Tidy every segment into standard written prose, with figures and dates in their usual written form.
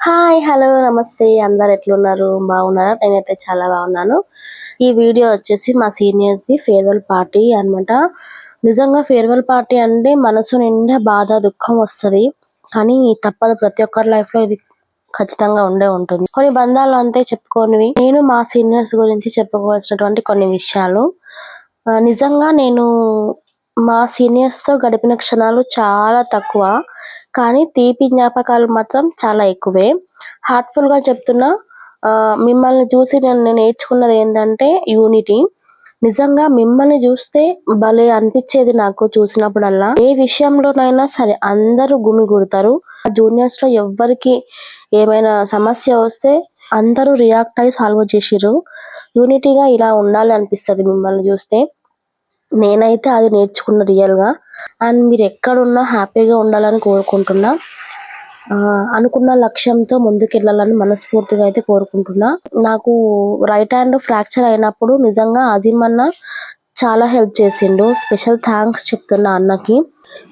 Hi! Hello! నమస్తే! అందరు ఎట్లున్నారు? బాగున్నారా? నేనైతే చాలా బాగున్నాను. ఈ వీడియో వచ్చేసి మా సీనియర్స్‌ది ఫేర్‌వెల్ పార్టీ అనమాట. నిజంగా ఫేర్‌వెల్ పార్టీ అంటే మనసు నిండా బాధ, దుఃఖం వస్తది. కానీ తప్పదు, ప్రతి ఒక్కరి లైఫ్‌లో ఇది ఖచ్చితంగా ఉండే ఉంటుంది. కొన్ని బంధాలు అంతే చెప్పుకోనివి. నేను మా సీనియర్స్ గురించి చెప్పుకోవాల్సినటువంటి కొన్ని విషయాలు. నిజంగా నేను మా సీనియర్స్‌తో గడిపిన క్షణాలు చాలా తక్కువ. కానీ తీపి జ్ఞాపకాలు మాత్రం చాలా ఎక్కువే. హార్ట్‌ఫుల్‌గా చెప్తున్నా. మిమ్మల్ని చూసి నేను నేర్చుకున్నదేంటంటే యూనిటీ. నిజంగా మిమ్మల్ని చూస్తే భలే అనిపిచ్చేది నాకు చూసినప్పుడల్లా. ఏ విషయంలోనైనా సరే అందరూ గుమిగూడతారు. జూనియర్స్‌లో ఎవ్వరికి ఏమైనా సమస్య వస్తే అందరూ రియాక్ట్ అయ్యి సాల్వ్ చేసిర్రు. యూనిటీగా ఇలా ఉండాలి అనిపిస్తది మిమ్మల్ని చూస్తే. నేనైతే అది నేర్చుకున్న రియల్‌గా. అండ్ మీరెక్కడున్నా హ్యాపీగా ఉండాలని కోరుకుంటున్నా. అనుకున్న లక్ష్యంతో ముందుకెళ్ళాలని మనస్ఫూర్తిగా అయితే కోరుకుంటున్నా. నాకు రైట్ హ్యాండ్ ఫ్రాక్చర్ అయినప్పుడు నిజంగా అజీమ్ అన్న చాలా హెల్ప్ చేసిండు. స్పెషల్ థాంక్స్ చెప్తున్నా అన్నకి.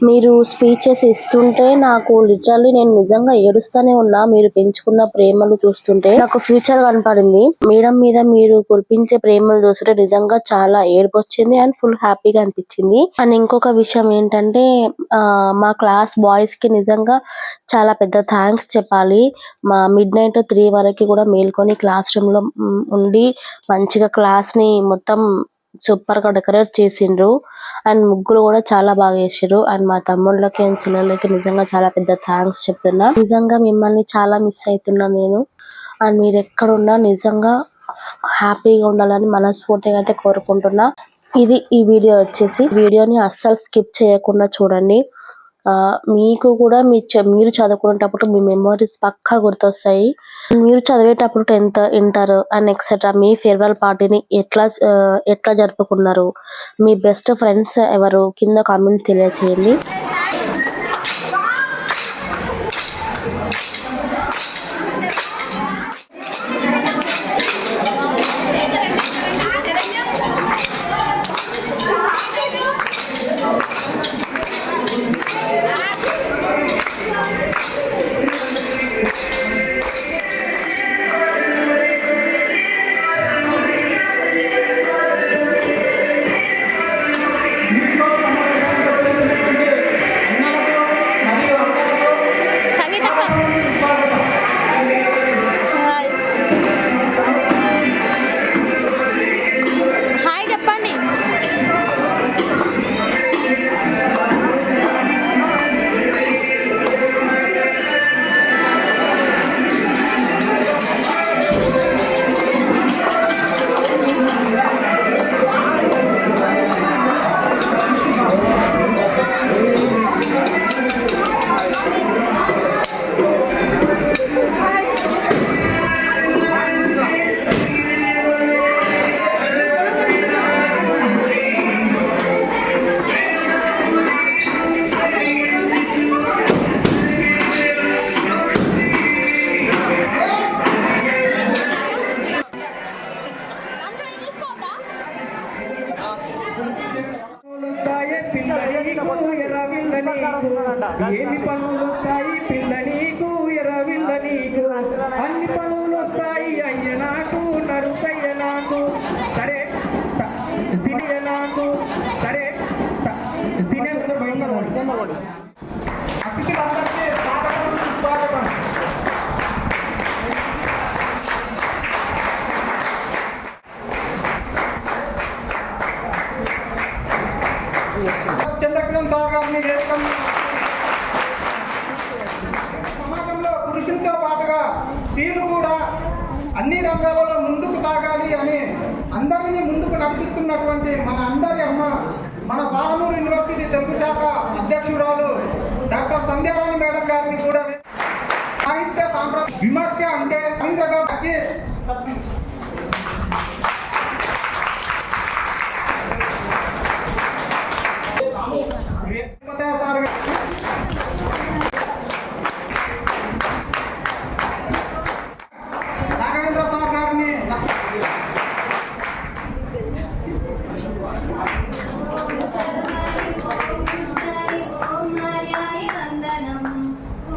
మీరు స్పీచెస్ ఇస్తుంటే నాకు లిటరల్లీ నేను నిజంగా ఏడుస్తానే ఉన్నా. మీరు పెంచుకున్న ప్రేమలు చూస్తుంటే నాకు ఫ్యూచర్ కనపడింది. మేడం మీద మీరు కురిపించే ప్రేమలు చూస్తుంటే నిజంగా చాలా ఏడుపొచ్చింది అండ్ ఫుల్ హ్యాపీగా అనిపించింది. అండ్ ఇంకొక విషయం ఏంటంటే మా క్లాస్ బాయ్స్ కి నిజంగా చాలా పెద్ద థాంక్స్ చెప్పాలి. మా మిడ్‌నైట్ 3 వరకి కూడా మేల్కొని క్లాస్ రూమ్‌లో ఉండి మంచిగా క్లాస్‌ని మొత్తం సూపర్‌గా డెకరేట్ చేసిండ్రు. అండ్ ముగ్గులు కూడా చాలా బాగా ఏసిర్రు. అండ్ మా తమ్ముళ్ళకి అండ్ చెల్లెళ్ళకి నిజంగా చాలా పెద్ద థాంక్స్ చెప్తున్నా. నిజంగా మిమ్మల్ని చాలా మిస్ అయితున్నా నేను. అండ్ మీరెక్కడున్నా నిజంగా హ్యాపీగా ఉండాలని మనస్ఫూర్తిగా అయితే కోరుకుంటున్నా. ఇది ఈ వీడియో వచ్చేసి. వీడియోని అస్సలు స్కిప్ చేయకుండా చూడండి. మీకు కూడా మీరు చదువుకునేటప్పుడు మీ మెమోరీస్ పక్కా గుర్తొస్తాయి. మీరు చదివేటప్పుడు 10థ్, inter and etcetera me farewell పార్టీని ఎట్లా జరుపుకున్నారు? మీ బెస్ట్ ఫ్రెండ్స్ ఎవరు? కింద కామెంట్ తెలియచేయండి. ఎన్ని పనులు వస్తాయి పిల్ల నీకు ఎరవిల్ల నీకు అన్ని పనులు వస్తాయి అయ్య నాకు నరుకయ్య నాకు సరే తినే నాకు సరే తినే అతిథులందరికీ స్వాగతం. చంద్రకిరణ్ సార్ గారిని చేస్తాం. సమాజంలో పురుషులతో పాటుగా స్త్రీలు కూడా అన్ని రంగాలలో ముందుకు సాగాలి అని అందరినీ ముందుకు నడిపిస్తున్నటువంటి మన అందరి అమ్మ, మన పాలమూరు యూనివర్సిటీ తెలుగు శాఖ అధ్యక్షురాలు డాక్టర్ సంధ్యారాణి మేడం గారిని కూడా సాహిత్య సాంప్రదాయ విమర్శ అంటే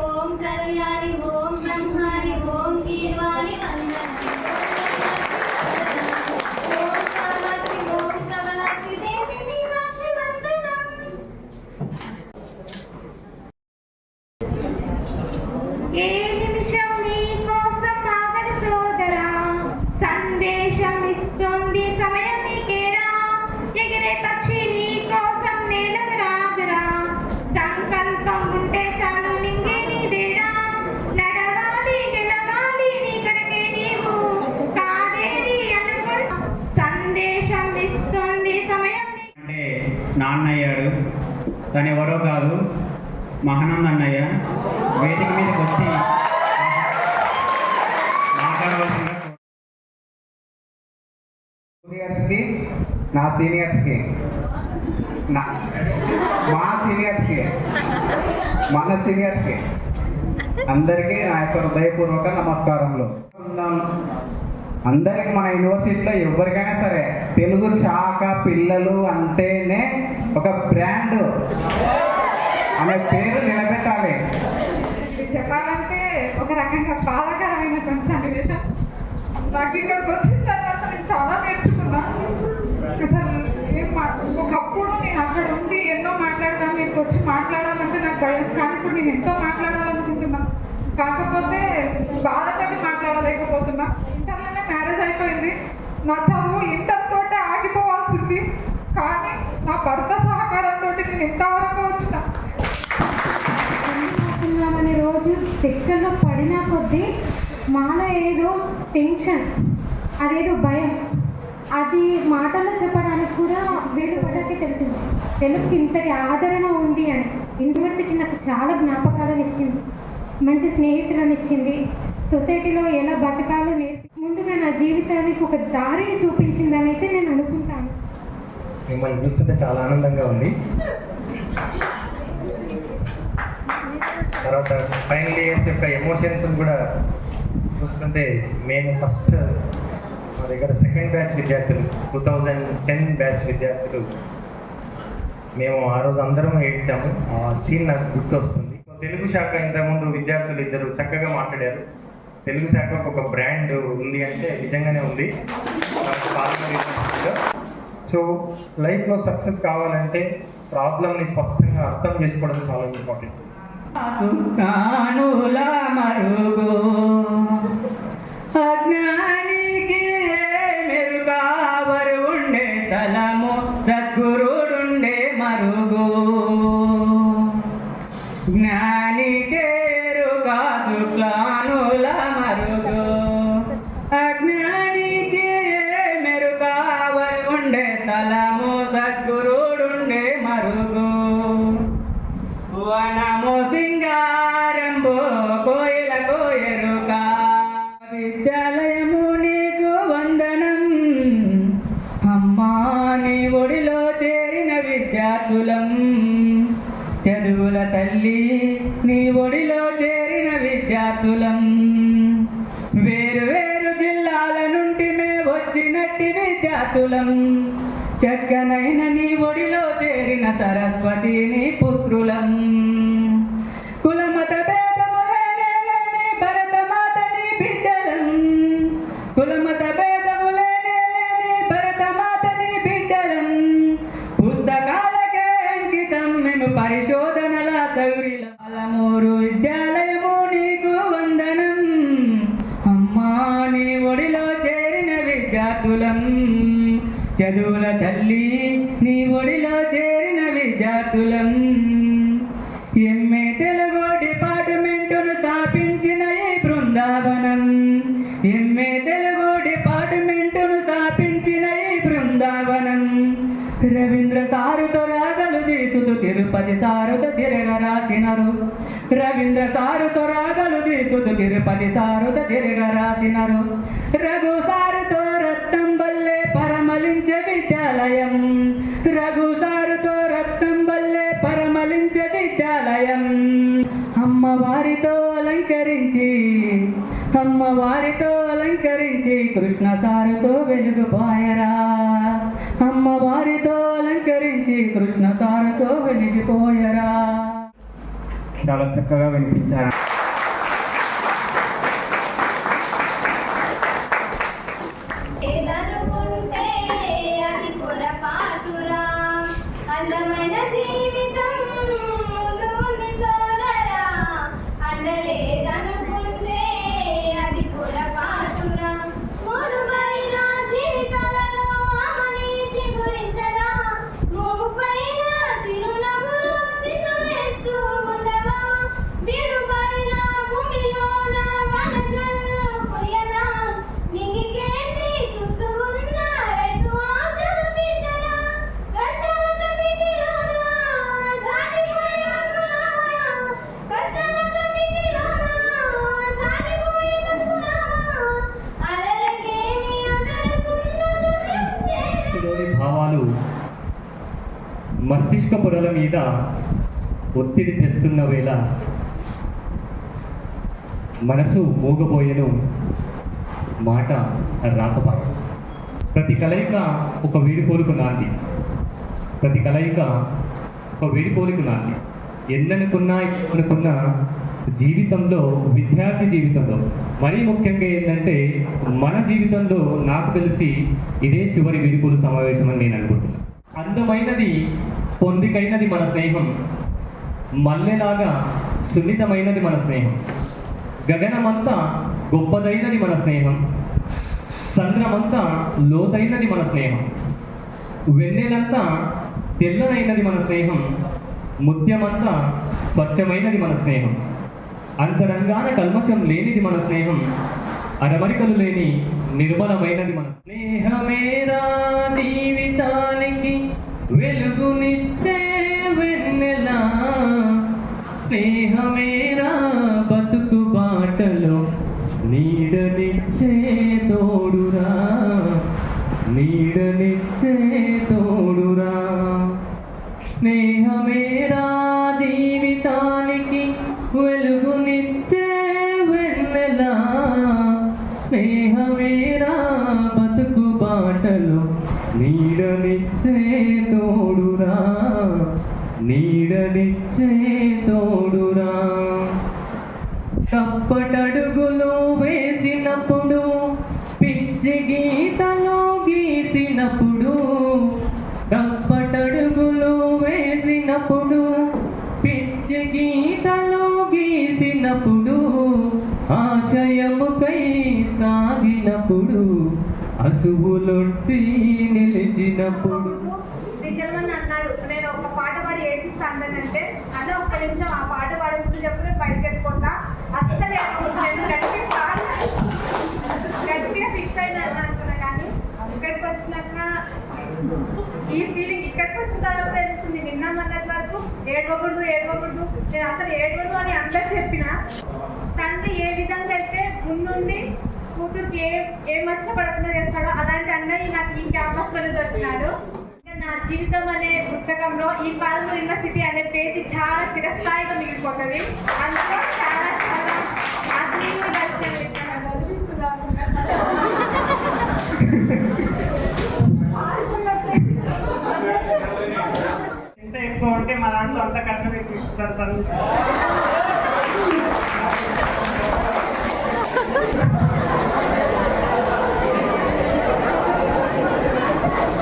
ఓం కళ్యాణి ఓం బ్రహ్మాణి దేశం నీ కోసం ఆగదు సోదరా, సందేశం ఇస్తుంది సమయం నీకేరా, ఎగిరే పక్షి నీ కోసం నేలకు రాదురా, సంకల్పం ఉంటే చాలు నింగే నీదేరా, నడవాలి గెలవాలి నీ కొరకే నీవు, కాదేది అనుకుంటా సందేశం ఇస్తుంది సమయం అంటే నాన్న అయ్యాడు. తను ఎవరో కాదు, మహానంద అన్నయ్య. వేదిక మీదకి వచ్చి మాట్లాడవలసిన జూనియర్స్కి, నా సీనియర్స్కి, మా సీనియర్స్కి, మన సీనియర్స్కి అందరికీ నా యొక్క హృదయపూర్వక నమస్కారములు. అందరికి మన యూనివర్సిటీలో ఎవరికైనా సరే తెలుగు శాఖ పిల్లలు అంటేనే ఒక బ్రాండ్ అనే పేరు నిలబెట్టాలి. చెప్పాలంటే ఒక రకంగా బాధాకరమైనటువంటి సన్నివేశం. నాకు ఇక్కడికి వచ్చిన తర్వాత నేను చాలా నేర్చుకున్నా. అసలు ఒకప్పుడు నేను అక్కడ ఉండి ఎన్నో మాట్లాడదాం, ఇక్కడికి వచ్చి మాట్లాడాలంటే నాకు భయం. కానీ ఇప్పుడు నేను ఎంతో మాట్లాడాలనుకుంటున్నా, కాకపోతే బాధతోటి మాట్లాడలేకపోతున్నా. ఇంటర్లోనే మ్యారేజ్ అయిపోయింది. నా చదువు ఇంటర్ తోటే ఆగిపోవాల్సింది, కానీ నా భర్త సహకారంతో నేను ఇంతవరకు వచ్చిన. అనే రోజు దగ్గరలో పడినా కొద్దీ మాలో ఏదో టెన్షన్, అదేదో భయం, అది మాటల్లో చెప్పడానికి కూడా వేలు పడాకే తెలిసింది తెలుగుకి ఇంతటి ఆదరణ ఉంది అని. యూనివర్సిటీ నాకు చాలా జ్ఞాపకాలను ఇచ్చింది, మంచి స్నేహితులను ఇచ్చింది, సొసైటీలో ఎలా బతకాలో ముందుగా నా జీవితానికి ఒక దారి చూపించిందని అయితే నేను అనుకుంటాను. మిమ్మల్ని చూస్తుంటే చాలా ఆనందంగా ఉంది. తర్వాత ఫైనల్ ఇయర్స్ యొక్క ఎమోషన్స్ కూడా చూస్తుంటే మేము ఫస్ట్ మా దగ్గర సెకండ్ బ్యాచ్ విద్యార్థులు 2010 బ్యాచ్ విద్యార్థులు మేము ఆ రోజు అందరం ఏడ్చాము. ఆ సీన్ నాకు గుర్తొస్తుంది. తెలుగు శాఖ ఇంతకుముందు విద్యార్థులు ఇద్దరు చక్కగా మాట్లాడారు. తెలుగు శాఖకు ఒక బ్రాండ్ ఉంది అంటే నిజంగానే ఉంది. సో లైఫ్లో సక్సెస్ కావాలంటే ప్రాబ్లమ్ని స్పష్టంగా అర్థం చేసుకోవడం చాలా ఇంపార్టెంట్. సుజ్ఞానుల మరుగు అజ్ఞానికి మెరుగావరు ఉండే తలము, సద్గురుడుండే మరుగు. జ్ఞానికేరుగా శుక్లానుల మరుగు, అజ్ఞానికి మెరుగావరు ఉండే తలము, సద్గురుడుండే మరుగు. వనము సింగారంబో కోయిల కోయరుక, విద్యాలయము నీకు వందనం అమ్మా, నీ ఒడిలో చేరిన విద్యార్థులం. చదువుల తల్లి నీ ఒడిలో చేరిన విద్యార్థులం. వేరు వేరు జిల్లాల నుండి మే వచ్చినట్టి విద్యార్థులం. చక్కనైన నీ ఒడిలో చేరిన సరస్వతి నీ పుత్రులం. కులమత భేదములేని భరతమాత నీ బిడ్డలం. కులమత భేదములేని భరతమాత నీ బిడ్డలం. పుస్తకాలకే అంకితం మేము పరిశోధనల సౌరిల. పాలమూరు విద్యాలయము నీకు వందనం అమ్మా, నీ ఒడిలో చేరిన విద్యార్థులం. చదువుల తల్లి నీ ఒడిలో చేరిన విద్యార్థులం. ఎంఏ తెలుగు డిపార్ట్మెంటును స్థాపించిన ఈ బృందావనం. ఎంఏ తెలుగు డిపార్ట్మెంటును స్థాపించిన ఈ బృందావనం. రవీంద్ర సారుతో రాగలు తీసుతూ తిరుపతి సారుతో తిరగ రాసినరు. రవీంద్ర సారుతో రాగలు తీసుతూ తిరుపతి సారుతో తిరగ రాసినరు. రఘు సారుతో రత్నం బల్లే పరమలించే విద్యాలయం. రఘు సారుతో రత్నం బల్లే పరమలించే విద్యాలయం. అమ్మవారితో అలంకరించి, అమ్మవారితో అలంకరించి కృష్ణ సారుతో వెలుగుపోయరా. అమ్మవారితో అలంకరించి కృష్ణ సారుతో వెలిగిపోయరా. చాలా చక్కగా వినిపించారు. ఏదనుకుంటే అది పొరపాటురా, అందమైన జీవితం ముందు ఉంది సోదరా. అండలేదనుకుంటే మస్తిష్క పొరల మీద ఒత్తిడి తెస్తున్న వేళ మనసు మూగబోయేను, మాట రాకపాయ. ప్రతి కలయిక ఒక వీడిపోలుకు నాంది, ప్రతి కలయిక ఒక వీడిపోలికు నాంది. ఎన్ననుకున్నా జీవితంలో, విద్యార్థి జీవితంలో మరీ ముఖ్యంగా ఏంటంటే మన జీవితంలో నాకు తెలిసి ఇదే చివరి వీడిపోలు సమావేశం అని నేను అనుకుంటున్నాను. అందమైనది, పొందికైనది మన స్నేహం, మల్లెలాగా సున్నితమైనది మన స్నేహం, గగనమంతా గొప్పదైనది మన స్నేహం, సంద్రమంతా లోతైనది మన స్నేహం, వెన్నెలంతా తెల్లనైనది మన స్నేహం, ముత్యమంతా స్వచ్ఛమైనది మన స్నేహం, అంతరంగాన కల్మషం లేనిది మన స్నేహం, అరమరికలు లేని నిర్మలమైనది మన స్నేహమేరా జీవితానికి వెలుగునిచ్చే వెన్నెలా, స్నేహమేరా బతుకు బాటలో నీడనిచ్చే తోడురా, నీడనిచ్చే తోడురా. స్నేహమేరా జీవితానికి వెలుగునిచ్చే వెన్నెలా, స్నేహమేరా బతుకు బాటలో నీడనిచ్చే తోడురా, నీడనిచ్చే తోడురా. తప్పటడుగులు వేసినప్పుడు, పిచ్చి గీతలో గీసినప్పుడు, తప్పటడుగులు వేసినప్పుడు, పిచ్చి గీతలో గీసినప్పుడు, ఆశయముకై సాగినప్పుడు, అసువులొట్టి నిలిచినప్పుడు. దిశమని అన్నాడు, నేను ఒక పాట పాడి ఏడిపిస్తానంటే అన్న ఒక్క నిమిషం ఆ పాట పాడే ముందు చెప్పి బయటకు వెళ్ళిపోతా, అస్సలు నేను గట్టిగా ఫిక్స్ అయినా అనుకున్నా. కానీ ఇక్కడికి వచ్చినాక ఈ ఫీలింగ్ ఇక్కడికి వచ్చిన తర్వాత తెలుస్తుంది. నిన్న మొన్నటి వరకు ఏడవకూడదు ఏడవకూడదు, నేను అసలు ఏడవదు అని అందరికి చెప్పిన. తండ్రి ఏ విధంగా అయితే ముందుండి కూతురికి ఏ మచ్చ పడకుండా చేస్తాడో అలాంటి అన్నయ్య నాకు ఈ క్యాంపస్లోనే దొరికినాడు. నా జీవితం అనే పుస్తకంలో ఈ పాల్గొన యూనివర్సిటీ అనే పేజీ చాలా చిరస్థాయిగా మిగిలిపోతుంది. అందులో చాలా చాలా ఆత్మీయ దర్శనం ఎంత ఎక్కువ ఉంటే మా దాంట్లో అంత ఖర్చు పెట్టి ఇస్తారు సార్.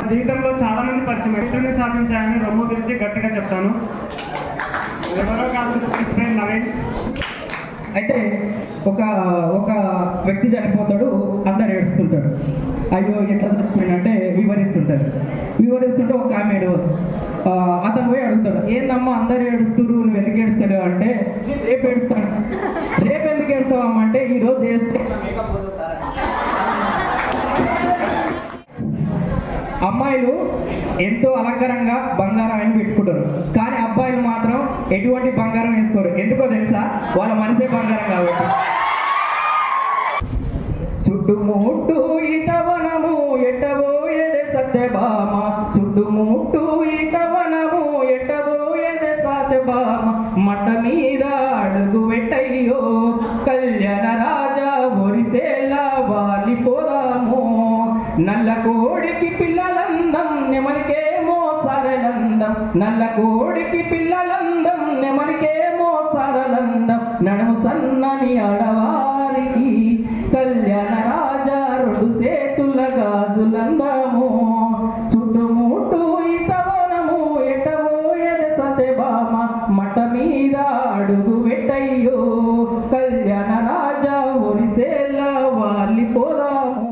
జీవితంలో చాలా మంది పరిచయం ఎట్లనే సాధించాయని రొమ్ము గురించి గట్టిగా చెప్తాను. ఎవరో కాదు, నవీన్. అయితే ఒక వ్యక్తి చనిపోతాడు, అందరు ఏడుస్తుంటాడు. అయ్యో ఎట్లా చచ్చిపోయినంటే వివరిస్తుంటే ఒక ఆమె అతను పోయి అడుగుతాడు, ఏందమ్మా అందరు ఏడుస్తున్నారు, నువ్వు ఎందుకు ఏడుస్తాడు అంటే, రేపు ఏడుస్తాను. రేపు ఎందుకు ఏడుస్తావమ్మా అంటే, ఈరోజు చేస్తే అమ్మాయిలు ఎంతో అలంకారంగా బంగారం అని పెట్టుకుంటారు, కానీ అబ్బాయిలు మాత్రం ఎటువంటి బంగారం వేసుకోరు. ఎందుకో తెలుసా? వాళ్ళ మనసే బంగారం కాబట్టి. చుట్టుముట్టు ఈతవనము ఎట్టబోయేదే సత్యభామ, చుట్టుముట్టు ఈతవనము ఎట్టబోయేదే సత్యభామ, మట్ట మీద అడుగు పెట్టయ్యో కళ్యాణ రాజా ఒరిసేలా వాలిపోదాము, నల్ల కోడికి పిల్లలందం నెమలికేమో సరళందం, నల్ల కోడికి పిల్లలందం నెమలికేమో సరళందం, నడుము సన్నని ఆడవారికి కళ్యాణ రాజా రెండు సేతుల గాజులందము, చుట్టుముట్టు ఈతవనము ఎట్టబోయేది సత్యభామ, మట మీద అడుగు పెట్టయ్యో కళ్యాణ రాజా ఒరిసేలా వాలిపోదాము,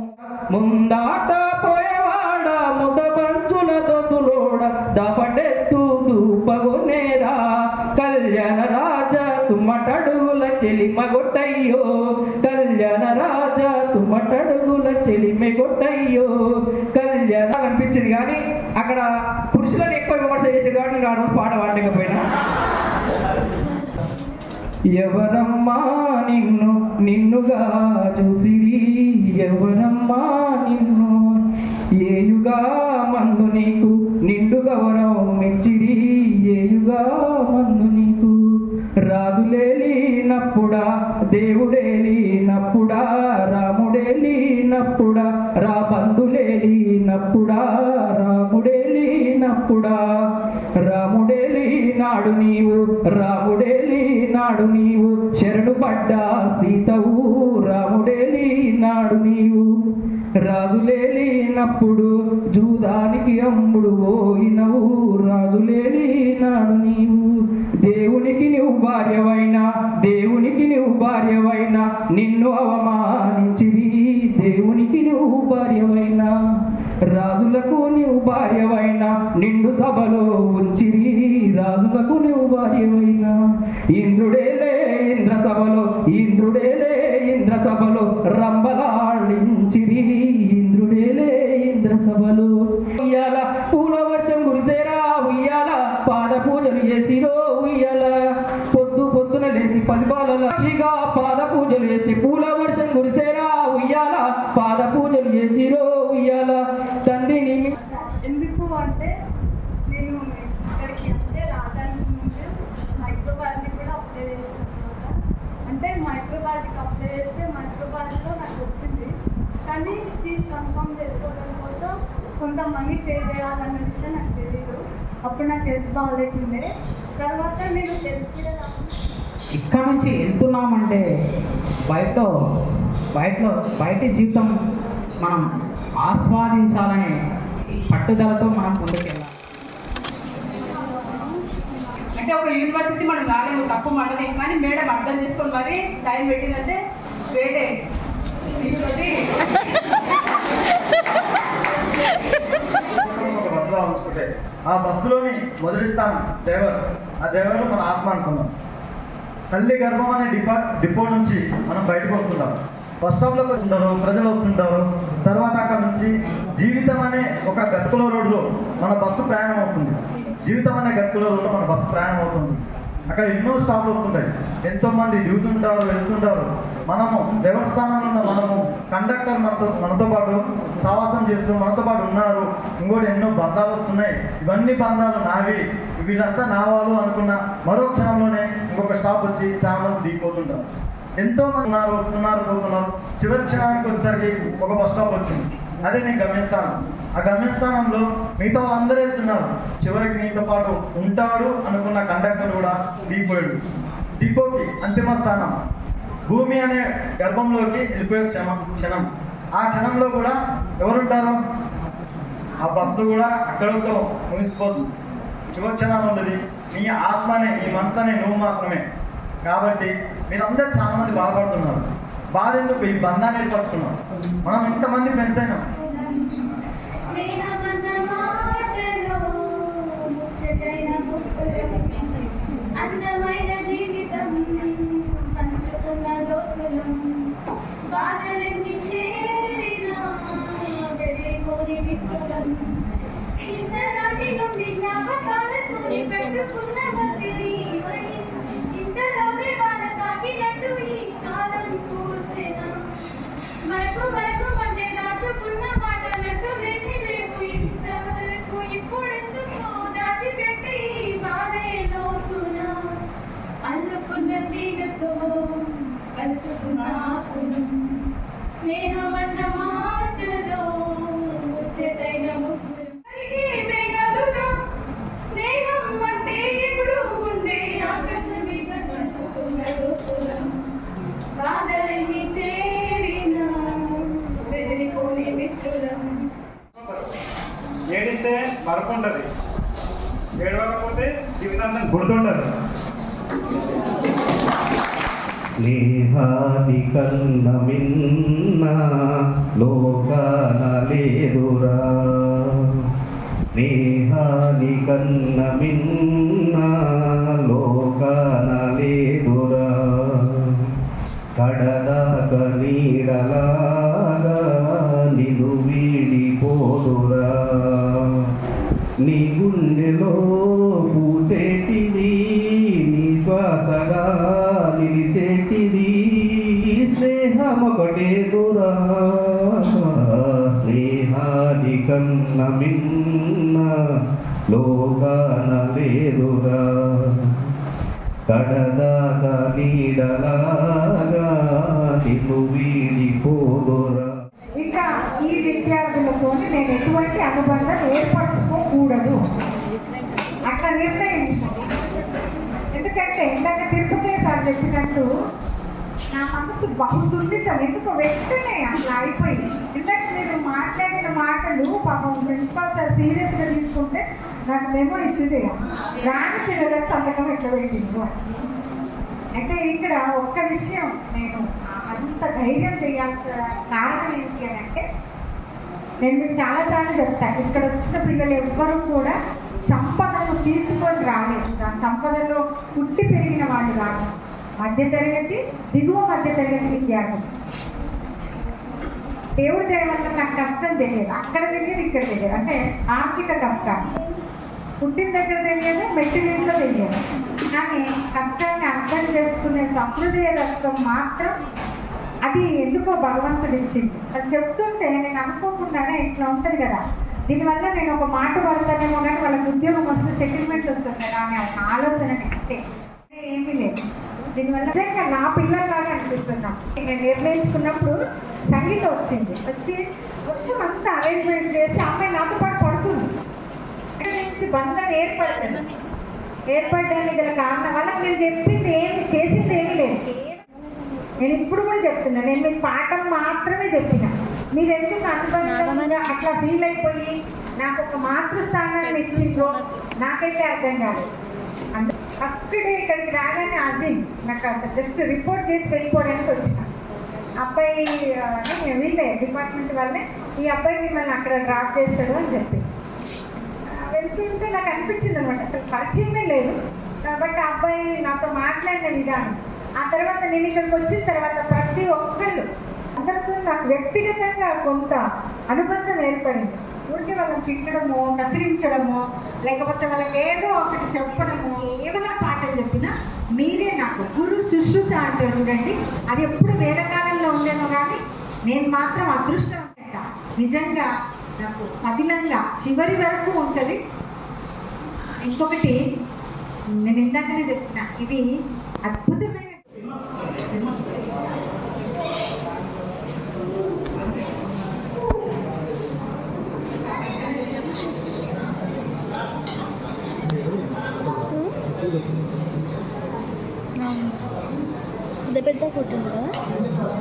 ముందాట పోయేవాడ ముద పంచుల దొంతులోడ దపటెత్తు దూపగొనేరా, కళ్యాణ రాజా తుమ్మటడుగుల చెలిమగొట్టయ్యో కళ్యాణ రాజా తుమ్మటడుగుల చెలిమెగొట్టయ్యో కళ్యాణ అనిపించింది. కానీ అక్కడ పురుషులను ఎక్కువ విమర్శ చేసేది కాబట్టి నేను ఆ రోజు పాట పాడలేకపోయినా. ఎవరమ్మా నిన్నుగా చూసిరి, ఎవరమ్మా నిన్ను ఏయుగా మందు నీకు నిండు గౌరవం ఉంచిరి ఏయుగా మందు నీకు. రాజులేలినప్పుడా దేవుడేలినప్పుడా రాముడేలినప్పుడా బంధులేలినప్పుడా రాముడేలినప్పుడా రాముడేలినాడు నీవు శరణు పడ్డా సీతవు రాముడేలినాడు నీవు. రాజులేలినప్పుడు జూదానికి అమ్ముడు పోయినవు రాజులేలినాడు నీవు. దేవునికి నువ్వు భార్యవైనా నిన్ను అవమానించిరి దేవునికి నువ్వు భార్యవైనా. రాజులకు నువ్వు భార్యవైనా నిండు సభలో ఉంచిరి రాజులకు నువ్వు భార్యవైనా. ఇంద్రుడేలే ఇంద్ర సభలో రంబలాడించిరి ఇంద్ర సభలో. ఉయ్యాల పూల వర్షం కురిసేరా ఉయ్యాల పాద పూజలు చేసిరో ఉయ్యాల పొద్దున లేసి పసిపాలగా పాద పూజలు చేసి పూల వర్షం కురిసేరా ఉయ్యాల పాద పూజలు చేసిరో ఉయ్యాల తండ్రిని. ఎందుకు అంటే నేను ఇక్కడికి అంటే రావడానికి ముందు మైక్రోబాల్ని కూడా అప్లై చేశాను అనమాట. అంటే మైక్రోబాల్కి అప్లై చేస్తే మైక్రోబాల్లో నాకు వచ్చింది, కానీ సీట్ కన్ఫర్మ్ చేసుకోవడం కోసం కొంత మనీ పే చేయాలన్న విషయం నాకు తెలియదు. అప్పుడు నాకు హెల్త్ బాగాలేకుండే. తర్వాత నేను ఇక్కడ నుంచి వెళ్తున్నామంటే బయట జీవితం మనం ఆస్వాదించాలనే పట్టుదలతో మనం ముందుకెళ్ళాలి. అంటే ఒక యూనివర్సిటీ మనం రాలేము, తప్పు మనది, కానీ మేడం అర్థం చేసుకొని మరి సైన్ పెట్టిందంటే గ్రేటే. బస్సులో ఉంచుకుంటే ఆ బస్సులోని మొదటి స్థానం డ్రైవర్, ఆ డ్రైవర్ మన ఆత్మ అనుకున్నాం. తల్లి గర్భం అనే డిపో నుంచి మనం బయటకు వస్తుంటాం. బస్ స్టాప్లోకి వస్తుంటారు, ప్రజలు వస్తుంటారు. తర్వాత అక్కడ నుంచి జీవితం అనే ఒక గతుకుల రోడ్లో మన బస్సు ప్రయాణం అవుతుంది. జీవితం అనే గతుకుల రోడ్లో మన బస్సు ప్రయాణం అవుతుంది. అక్కడ ఎన్నో స్టాప్లు వస్తుంటాయి, ఎంతోమంది దిగుతుంటారు వెళ్తుంటారు. మనము దేవస్థానంలో ఉన్న మనము కండక్టర్ మనతో పాటు సావాసం చేస్తూ మనతో పాటు ఉన్నారు. ఇంకోటి ఎన్నో బంధాలు వస్తున్నాయి, ఇవన్నీ బంధాలు నావి, వీళ్ళంతా నా వాళ్ళు అనుకున్న మరో క్షణంలోనే ఇంకొక స్టాప్ వచ్చి చాలా మంది దిగిపోతుంటారు. ఎంతో మంది ఉన్నారు, వస్తున్నారు, పోతున్నారు. చివరి క్షణానికి వచ్చేసరికి ఒక బస్ స్టాప్ వచ్చింది, అదే నేను గమ్యస్థానం. ఆ గమ్యస్థానంలో మిగతా వాళ్ళందరూ వెళ్తున్నారు. చివరికి నీతో పాటు ఉంటాడు అనుకున్న కండక్టర్ కూడా దిగిపోయాడు. డిపోకి అంతిమ స్థానం భూమి అనే గర్భంలోకి వెళ్ళిపోయే క్షణం. ఆ క్షణంలో కూడా ఎవరుంటారు? ఆ బస్సు కూడా అక్కడితో ముగిసిపోతుంది. చివరి క్షణం ఉన్నది నీ ఆత్మనే, నీ మనసు అనే నువ్వు మాత్రమే. కాబట్టి మీరందరూ చాలా మంది బాధపడుతున్నారు. బాధ ఎందుకు? ఈ బంధాన్ని ఏర్పరచుకున్నాం. మనం ఇంతమంది ఫ్రెండ్స్ అయినాం. అందమైన జీవితం పంచుకున్న దోస్తులు బాధలన్నీ చేరిన వెలిగోని మిత్రులం చిన్ననాటి నుండి జ్ఞాపకాలతో పెట్టుకున్న మధ్యని ఇంతలోనే వాన తాకినట్టు ఈ కాలం కూర్చెనా మనకు మధ్య దాచుకున్న మాటలట్టు లేని లేవు ఇంతవరకు ఇప్పుడెందుకో దాచిపెట్టి బాధే లోతునా అల్లుకున్న తీగతో కలుసుకున్న ఆకులు స్నేహమన్న మాటలో చెటైన ముగ్గులు స్నేహం అంటే ఇప్పుడు ఉండే ఆకర్షణగా పంచుకున్న దోస్తులం బాధలన్నీ చేరిన బెదిరిపోని మిత్రులం. ఏడిస్తే మరకుంటది, ఏడవకపోతే జీవితాంతం గుర్తుండదు. స్నేహాది కన్న మిన్న లోకాన లేదురా, స్నేహాది కన్న మిన్న లోకాన లేదురా, కడదాక నీడలాగా నిలు వీడిపోదురా, నీ గుండెలో పూసేటిది నీ శ్వాసగా నిలిచేటిది స్నేహమొకటే దురా, స్నేహాని అది కన్న మిన్న లోకాన లేదురా కడదాకా నీడలాగా నిన్ను వీడిపోదురా. ఇంకా ఈ విద్యార్థులతో నేను ఎటువంటి అనుబంధం ఏర్పరచుకోకూడదు అట్లా నిర్ణయించుకోండి. ఎందుకంటే ఇందాక తిరుపతి సార్ చెప్పినట్టు నా మనసు బహుశుద్ధితం, ఎందుకు వెంటనే అట్లా అయిపోయింది. ఇందాక మీరు మాట్లాడిన మాటలు పాపం ప్రిన్సిపాల్ సార్ సీరియస్గా తీసుకుంటే నాకు మెమో ఇష్యూ చేయాలి. రాని పిల్లలకు సంతకం ఎట్లా పెట్టింది అంటే ఇక్కడ ఒక్క విషయం నేను అంత ధైర్యం చేయాల్సిన కారణం ఏంటి అని అంటే, నేను మీకు చాలాసార్లు చెప్తాను, ఇక్కడ వచ్చిన పిల్లలు ఎవ్వరూ కూడా సంపదను తీసుకొని రాలేదు. దాని సంపదలో పుట్టి పెరిగిన వాళ్ళు కాదు. మధ్యతరగతి, దిగువ మధ్యతరగతి విద్యార్థులు. దేవుడి దయ వల్ల నాకు కష్టం తెలియదు, అక్కడ తెలియదు ఇక్కడ తెలియదు. అంటే ఆర్థిక కష్టాలు పుట్టిన దగ్గర తెలియదు, మెట్టినింట్లో తెలియదు. కానీ కష్టాన్ని అర్థం చేసుకునే సహృదయత్వం మాత్రం అది ఎందుకో భగవంతుడు ఇచ్చింది. అది చెప్తుంటే నేను అనుకోకుండానే ఇట్లా ఉంటుంది కదా, దీనివల్ల నేను ఒక మాట పడతానేమో కానీ వాళ్ళకి ఉద్యోగం వస్తే సెటిల్మెంట్ వస్తుంది కదా అనే ఒక ఆలోచన ఇస్తే ఏమీ లేదు. దీనివల్ల నిజంగా నా పిల్లల్లాగా అనిపిస్తుంది నాకు. నేను నిర్ణయించుకున్నప్పుడు సంగీతం వచ్చి మొత్తం అంతా అరేంజ్మెంట్ చేసి అమ్మాయి నాతో పాటు పడుతుంది. అక్కడి నుంచి బంధం ఏర్పడడానికి గల కారణం వల్ల నేను చెప్పింది ఏమి చేసింది ఏమీ లేదు. నేను ఇప్పుడు కూడా చెప్తున్నా, నేను మీకు పాఠం మాత్రమే చెప్పిన. మీరు ఎందుకు అనుబంధంగా అట్లా ఫీల్ అయిపోయి నాకు ఒక మాతృస్థానాన్ని ఇచ్చిండ్రో నాకైతే అర్థం కాదు. అంటే ఫస్ట్ డే ఇక్కడికి రాగానే అజీం నాకు అసలు జస్ట్ రిపోర్ట్ చేసి వెళ్ళిపోవడానికి వచ్చిన అబ్బాయి వీళ్ళే డిపార్ట్మెంట్ వాళ్ళే, ఈ అబ్బాయి మిమ్మల్ని అక్కడ డ్రాప్ చేస్తాడు అని చెప్పి వెళ్తుంటే నాకు అనిపించింది అనమాట. అసలు పరిచయమే లేదు కాబట్టి ఆ అబ్బాయి నాతో మాట్లాడిన విధానం, ఆ తర్వాత నేను ఇక్కడికి వచ్చిన తర్వాత ప్రతి ఒక్కళ్ళు అందరితో నాకు వ్యక్తిగతంగా కొంత అనుబంధం ఏర్పడింది. ఊరికి వాళ్ళని తిట్టడమో, కసిరించడమో, లేకపోతే వాళ్ళకి ఏదో ఒకటి చెప్పడమో, ఏమైనా పాటలు చెప్పినా మీరే నాకు గురు శుశ్రూష అంటే చూడండి. అది ఎప్పుడు వేదకాలంలో ఉండేమో కానీ నేను మాత్రం అదృష్టం అంట. నిజంగా నాకు పదిలంగా చివరి వరకు ఉంటుంది. ఇంకొకటి నేను ఇందాకనే చెప్పిన, ఇది అద్భుతమైన పెద్ద పెద్ద కొట్టింది కదా,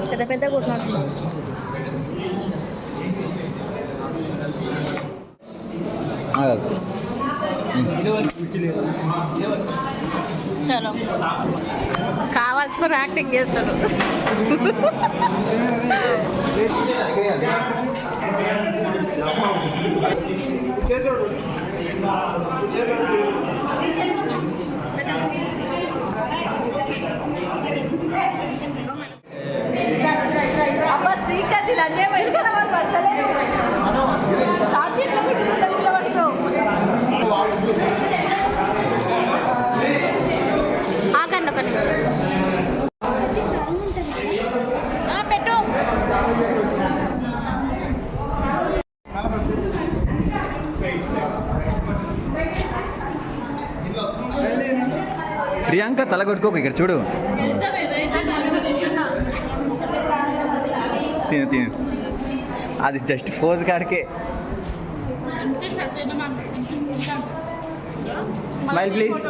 పెద్ద పెద్ద కొట్టినట్టున్నాను. చలో కావాల్సిన యాక్టింగ్ చేస్తారు. అబ్బా శ్రీకాంత్ అన్నీ పెట్టుకున్న వాళ్ళు పడతలేదు. తాచి ఎట్లా పెట్టుకుంటారు పడుతూ ఆగండి ఒక పెట్టు. ప్రియాంక తల కొట్టుకోకు, ఇక్కడ చూడు. తిను తిను, అది జస్ట్ ఫోజ్ కాడికే. Smile please.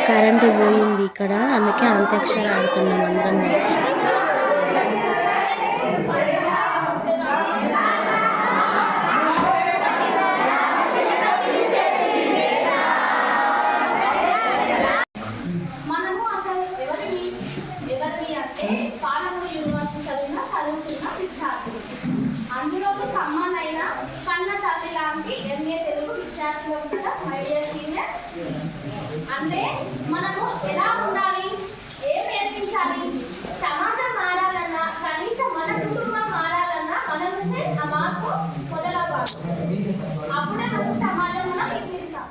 కరెంటు పోయింది ఇక్కడ, అందుకే అంత్యాక్షరి ఆడుతున్నాం అందరం కలిసి. మనము అసలు ఎవరిని అంటే పాలమూరు యూనివర్సిటీ చదువుతున్న విద్యార్థులు, అందులోనూ కమ్మనైన కన్న తల్లి లాంటి ఎంఏ తెలుగు విద్యార్థులు కూడా మై డియర్ సీనియర్స్. అంటే మనము ఎలా ఉండాలి, ఏం నేర్పించాలి, సమాజం మారాలన్నా కనీసం మన కుటుంబం మారాలన్నా మన నుంచే ఆ మార్పు మొదలవ్వాలి. అప్పుడే మంచి సమాజం మనం నిర్మిస్తాం.